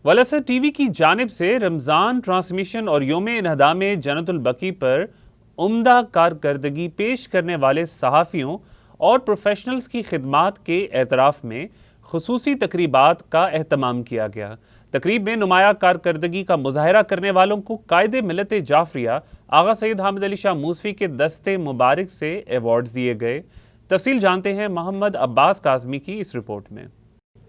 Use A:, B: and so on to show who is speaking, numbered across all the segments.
A: ولسر T V کی جانب سے رمضان ٹرانسمیشن اور یوم انہدام جنت البقیع پر عمدہ کارکردگی پیش کرنے والے صحافیوں اور پروفیشنلز کی خدمات کے اعتراف میں خصوصی تقریبات کا اہتمام کیا گیا۔ تقریب میں نمایاں کارکردگی کا مظاہرہ کرنے والوں کو قائد ملت جعفریہ آغا سید حامد علی شاہ موسوی کے دست مبارک سے ایوارڈز دیے گئے۔ تفصیل جانتے ہیں محمد عباس کاظمی کی اس رپورٹ میں۔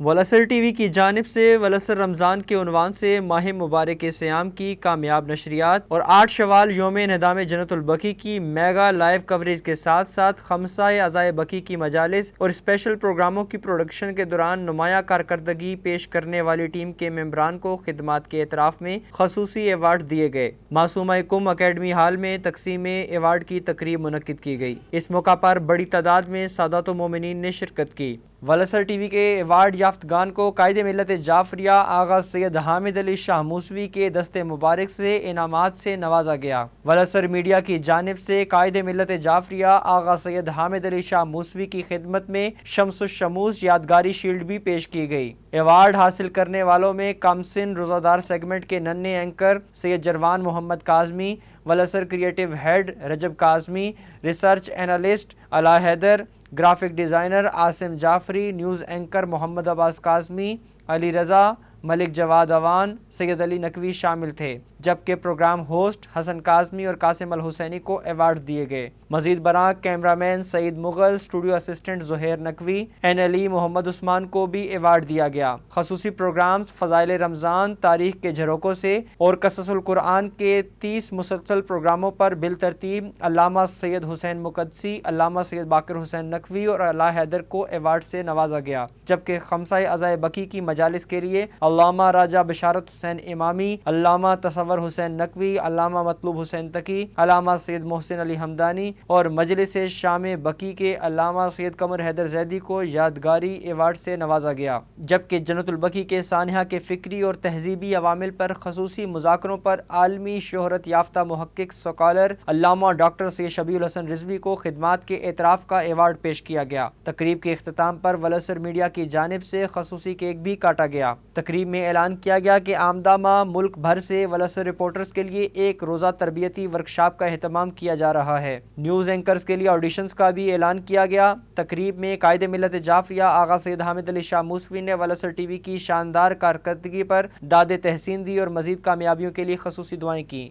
B: ولسر ٹی وی کی جانب سے ولسر رمضان کے عنوان سے ماہ مبارک صیام کی کامیاب نشریات اور 8 شوال یوم انہدام جنت البقیع کی میگا لائیو کوریج کے ساتھ ساتھ خمسہ اعضائے بقیع کی مجالس اور اسپیشل پروگراموں کی پروڈکشن کے دوران نمایاں کارکردگی پیش کرنے والی ٹیم کے ممبران کو خدمات کے اعتراف میں خصوصی ایوارڈ دیے گئے۔ معصومہ کم اکیڈمی ہال میں تقسیم ایوارڈ کی تقریب منعقد کی گئی۔ اس موقع پر بڑی تعداد میں سادات و مومنین نے شرکت کی۔ ولسر ٹی وی کے ایوارڈ یافتگان کو قائد ملت جعفریہ آغا سید حامد علی شاہ موسوی کے دست مبارک سے انعامات سے نوازا گیا۔ ولسر میڈیا کی جانب سے قائد ملت جعفریہ آغا سید حامد علی شاہ موسوی کی خدمت میں شمس الشموس یادگاری شیلڈ بھی پیش کی گئی۔ ایوارڈ حاصل کرنے والوں میں کم سن روزہ دار سیگمنٹ کے ننھے اینکر سید جروان محمد کاظمی، ولسر creative head Rajab Kazmi, research analyst Ala Haider, graphic designer Asim Jafri, news anchor Muhammad Abbas Kazmi, Ali Raza, Malik Jawad Awan, Syed Ali Naqvi شامل تھے، جبکہ پروگرام ہوسٹ حسن کاظمی اور قاسم الحسینی کو ایوارڈ دیے گئے۔ مزید برآں cameraman Saeed Mughal, studio assistant Zuhair Naqvi, N L E Muhammad Usman کو بھی ایوارڈ دیا گیا۔ خصوصی پروگرامز فضائل رمضان، تاریخ کے جھروکوں سے اور قصص القرآن کے 30 مسلسل پروگراموں پر بالترتیب علامہ سید حسین مقدسی، علامہ سید باقر حسین نقوی اور علا حیدر کو ایوارڈ سے نوازا گیا، جبکہ خمسہ اعضائے بقیع کی مجالس کے لیے علامہ راجہ بشارت حسین امامی، علامہ تصور حسین نقوی، علامہ مطلوب حسین تقی، علامہ سید محسن علی حمدانی اور مجلس شام بقیع کے علامہ سید قمر حیدر زیدی کو یادگاری ایوارڈ سے نوازا گیا، جبکہ جنت البقیع کے سانحہ کے فکری اور تہذیبی عوامل پر خصوصی مذاکروں پر عالمی شہرت یافتہ محقق سکالر علامہ ڈاکٹر سید شبیہ الحسن رضوی کو خدمات کے اعتراف کا ایوارڈ پیش کیا گیا۔ تقریب کے اختتام پر ولسر میڈیا کی جانب سے خصوصی کیک بھی کاٹا گیا۔ تقریب میں اعلان کیا گیا کہ آمدہ ماہ ملک بھر سے ولسر رپورٹرز کے لیے ایک روزہ تربیتی ورکشاپ کا اہتمام کیا جا رہا ہے۔ نیوز اینکرز کے لیے آڈیشنز کا بھی اعلان کیا گیا۔ تقریب میں قائد ملت جعفریہ آغا سید حامد علی شاہ موسوی نے ولسر ٹی وی کی شاندار کارکردگی پر داد تحسین دی اور مزید کامیابیوں کے لیے خصوصی دعائیں کیں۔